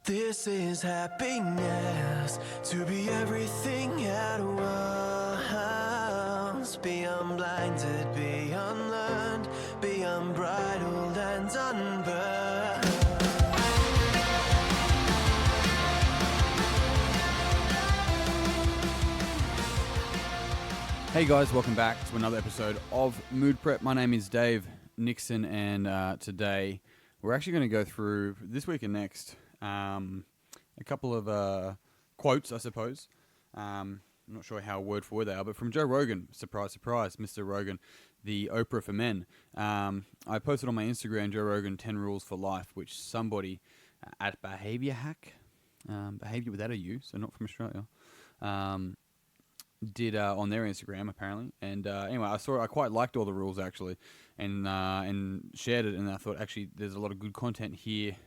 This is happiness, to be everything at once. Be unblinded, be unlearned, be unbridled and unburned. Hey guys, welcome back to another episode of Mood Prep. My name is Dave Nixon, and today we're actually going to go through this week and next a couple of quotes, I suppose. I'm not sure how word for word they are, but from Joe Rogan. Surprise, surprise, Mr. Rogan, the Oprah for men. I posted on my Instagram, Joe Rogan 10 Rules for Life, which somebody at Behavior Hack, behavior without a U, so not from Australia, did on their Instagram apparently, and anyway, I quite liked all the rules actually, and shared it, and I thought actually there's a lot of good content here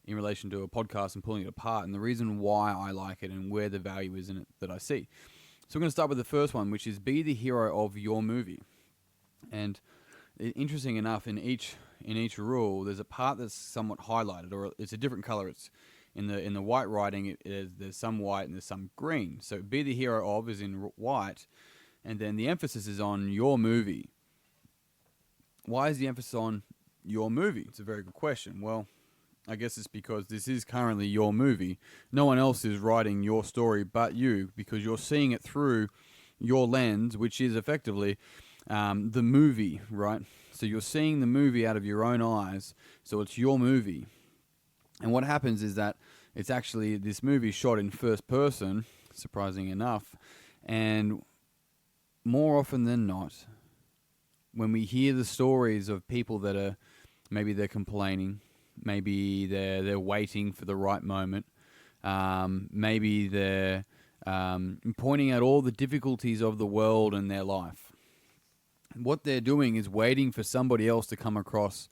in relation to a podcast and pulling it apart, and the reason why I like it and where the value is in it that I see. So we're going to start with the first one, which is be the hero of your movie. And interesting enough, in each rule, there's a part that's somewhat highlighted, or it's a different color. It's in the white writing. There's some white and there's some green. So be the hero of is in white, and then the emphasis is on your movie. Why is the emphasis on your movie? It's a very good question. Well, I guess it's because this is currently your movie. No one else is writing your story but you, because you're seeing it through your lens, which is effectively the movie, right? So you're seeing the movie out of your own eyes, so it's your movie. And what happens is that it's actually this movie shot in first person, surprising enough, and more often than not, when we hear the stories of people that are, maybe they're complaining, maybe they're waiting for the right moment, maybe they're pointing out all the difficulties of the world and their life. What they're doing is waiting for somebody else to come across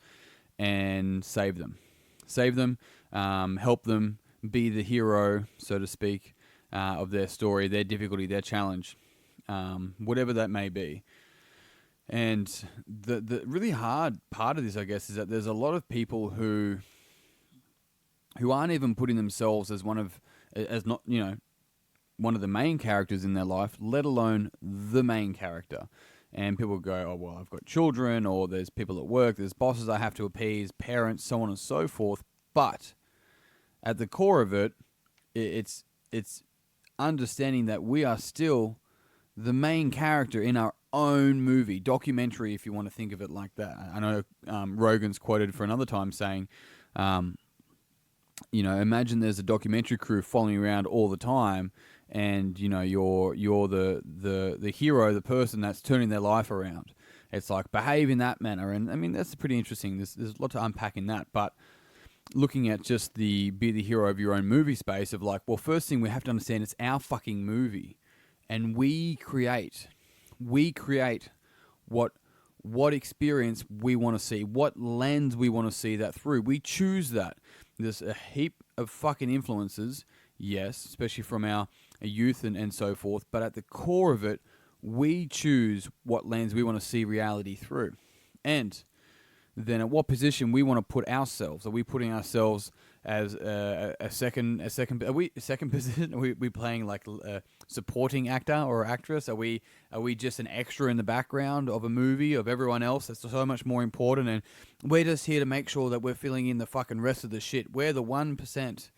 and save them. Help them be the hero, so to speak, of their story, their difficulty, their challenge, whatever that may be. And the really hard part of this, I guess, is that there's a lot of people who aren't even putting themselves as one of the main characters in their life, let alone the main character. And people go, oh, well, I've got children, or there's people at work, there's bosses I have to appease, parents, so on and so forth. But at the core of it, it's understanding that we are still the main character in our own movie, documentary, if you want to think of it like that. I know Rogan's quoted for another time saying, imagine there's a documentary crew following you around all the time, and you're the hero, the person that's turning their life around. It's like, behave in that manner, and I mean that's pretty interesting. There's a lot to unpack in that, but looking at just be the hero of your own movie space of like, well, first thing we have to understand, it's our fucking movie, and we create what experience we want to see, what lens we want to see that through. We choose that. There's a heap of fucking influences, yes, especially from our youth and so forth, but at the core of it, we choose what lens we want to see reality through. And then at what position we want to put ourselves. Are we putting ourselves as a second position? Are we playing like a supporting actor or actress? Are we just an extra in the background of a movie of everyone else that's so much more important, and we're just here to make sure that we're filling in the fucking rest of the shit? We're the 1%,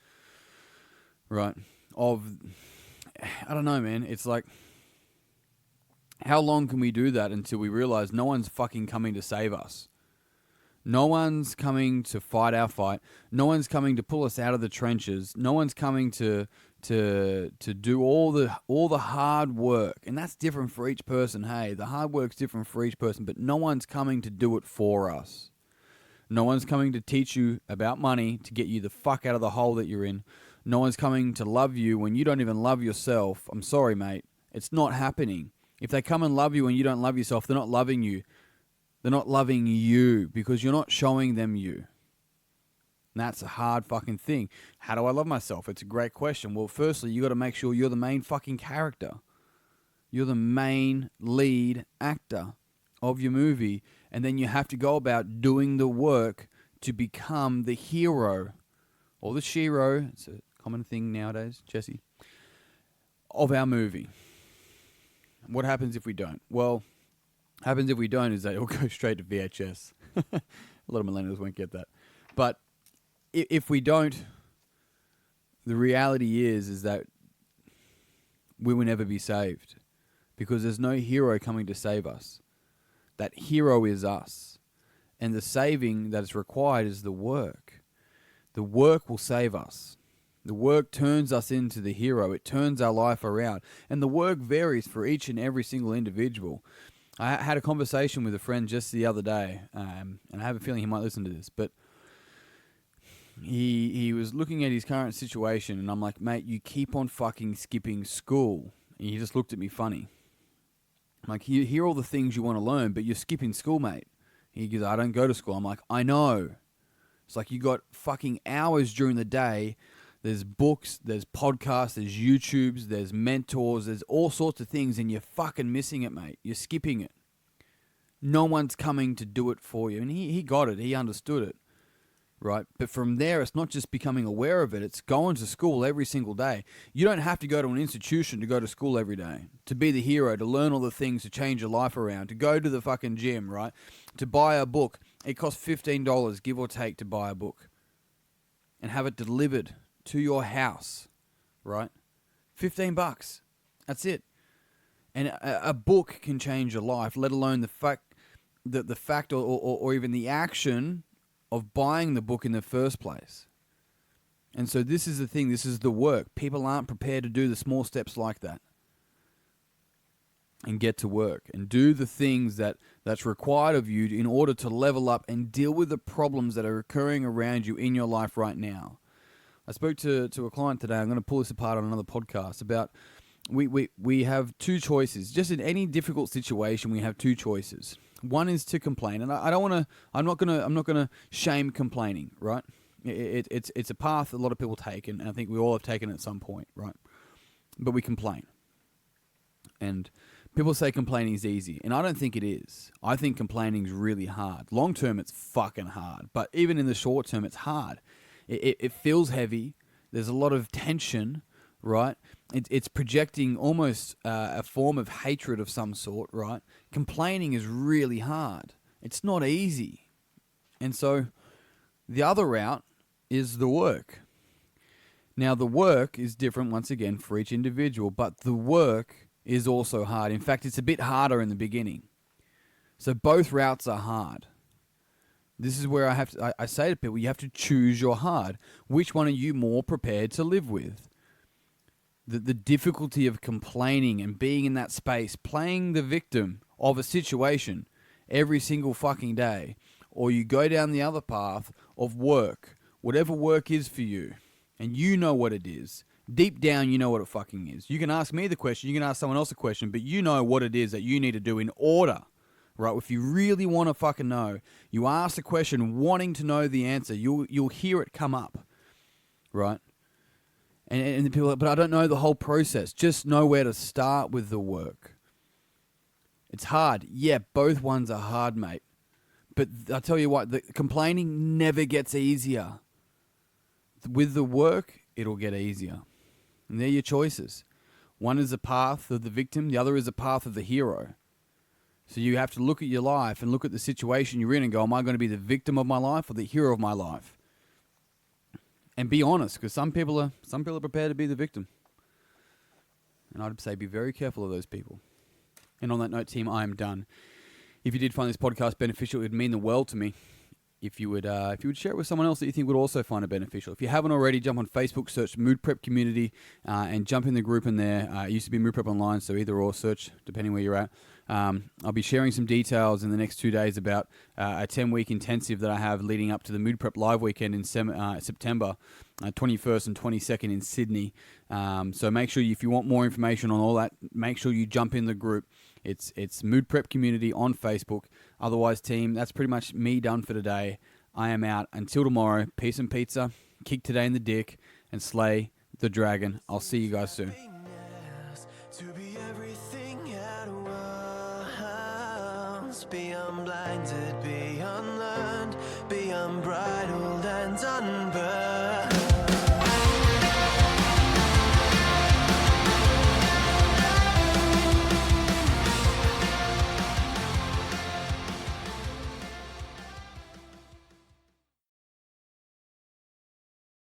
right, of, I don't know, man. It's like, how long can we do that until we realize no one's fucking coming to save us? No one's coming to fight our fight. No one's coming to pull us out of the trenches. No one's coming to do all the hard work. And that's different for each person. Hey, the hard work's different for each person, but no one's coming to do it for us. No one's coming to teach you about money to get you the fuck out of the hole that you're in. No one's coming to love you when you don't even love yourself. I'm sorry, mate. It's not happening. If they come and love you when you don't love yourself, they're not loving you. They're not loving you because you're not showing them you. And that's a hard fucking thing. How do I love myself? It's a great question. Well, firstly, you got to make sure you're the main fucking character. You're the main lead actor of your movie. And then you have to go about doing the work to become the hero or the shero, it's a common thing nowadays, Jesse, of our movie. What happens if we don't? Well, happens if we don't is that it'll go straight to VHS. A lot of millennials won't get that. But if we don't, the reality is that we will never be saved, because there's no hero coming to save us. That hero is us. And the saving that is required is the work. The work will save us. The work turns us into the hero. It turns our life around. And the work varies for each and every single individual. I had a conversation with a friend just the other day, and I have a feeling he might listen to this, but he was looking at his current situation, and I'm like, mate, you keep on fucking skipping school. And he just looked at me funny. I'm like, you hear all the things you want to learn, but you're skipping school, mate. He goes, I don't go to school. I'm like, I know. It's like you got fucking hours during the day. There's books, there's podcasts, there's YouTubes, there's mentors, there's all sorts of things, and you're fucking missing it, mate. You're skipping it. No one's coming to do it for you. And he got it. He understood it, right? But from there, it's not just becoming aware of it. It's going to school every single day. You don't have to go to an institution to go to school every day, to be the hero, to learn all the things, to change your life around, to go to the fucking gym, right? To buy a book. It costs $15, give or take, to buy a book and have it delivered to your house, right? $15. That's it. And a book can change your life, let alone the fact or even the action of buying the book in the first place. And so this is the thing. This is the work. People aren't prepared to do the small steps like that and get to work and do the things that's required of you in order to level up and deal with the problems that are occurring around you in your life right now. I spoke to a client today. I'm going to pull this apart on another podcast about we have two choices. Just in any difficult situation, we have two choices. One is to complain, and I don't want to. I'm not gonna shame complaining, right? It's a path a lot of people take, and I think we all have taken it at some point, right? But we complain, and people say complaining is easy, and I don't think it is. I think complaining is really hard. Long term, it's fucking hard, but even in the short term, it's hard. It feels heavy. There's a lot of tension, right? It's projecting almost a form of hatred of some sort, right? Complaining is really hard. It's not easy. And so the other route is the work. Now, the work is different, once again, for each individual, but the work is also hard. In fact, it's a bit harder in the beginning. So both routes are hard. This is where I say to people, you have to choose your hard. Which one are you more prepared to live with? The difficulty of complaining and being in that space, playing the victim of a situation every single fucking day, or you go down the other path of work, whatever work is for you, and you know what it is. Deep down, you know what it fucking is. You can ask me the question, you can ask someone else a question, but you know what it is that you need to do in order. Right, if you really want to fucking know, you ask the question wanting to know the answer, you'll hear it come up, right? And the people are like, but I don't know the whole process. Just know where to start with the work. It's hard. Yeah, both ones are hard, mate. But I tell you what, the complaining never gets easier. With the work, it'll get easier. And they're your choices. One is the path of the victim, the other is the path of the hero. So you have to look at your life and look at the situation you're in and go, am I going to be the victim of my life or the hero of my life? And be honest, because some people are prepared to be the victim. And I'd say be very careful of those people. And on that note, team, I am done. If you did find this podcast beneficial, it would mean the world to me if you would share it with someone else that you think would also find it beneficial. If you haven't already, jump on Facebook, search Mood Prep Community, and jump in the group in there. It used to be Mood Prep Online, so either or search, depending where you're at. I'll be sharing some details in the next 2 days about a 10-week intensive that I have leading up to the Mood Prep Live weekend in September 21st and 22nd in Sydney. So make sure if you want more information on all that, make sure you jump in the group. It's Mood Prep Community on Facebook. Otherwise, team, that's pretty much me done for today. I am out. Until tomorrow, peace and pizza, kick today in the dick, and slay the dragon. I'll see you guys soon. To be everything at once, be unblinded, be unlearned, be unbridled and unburned.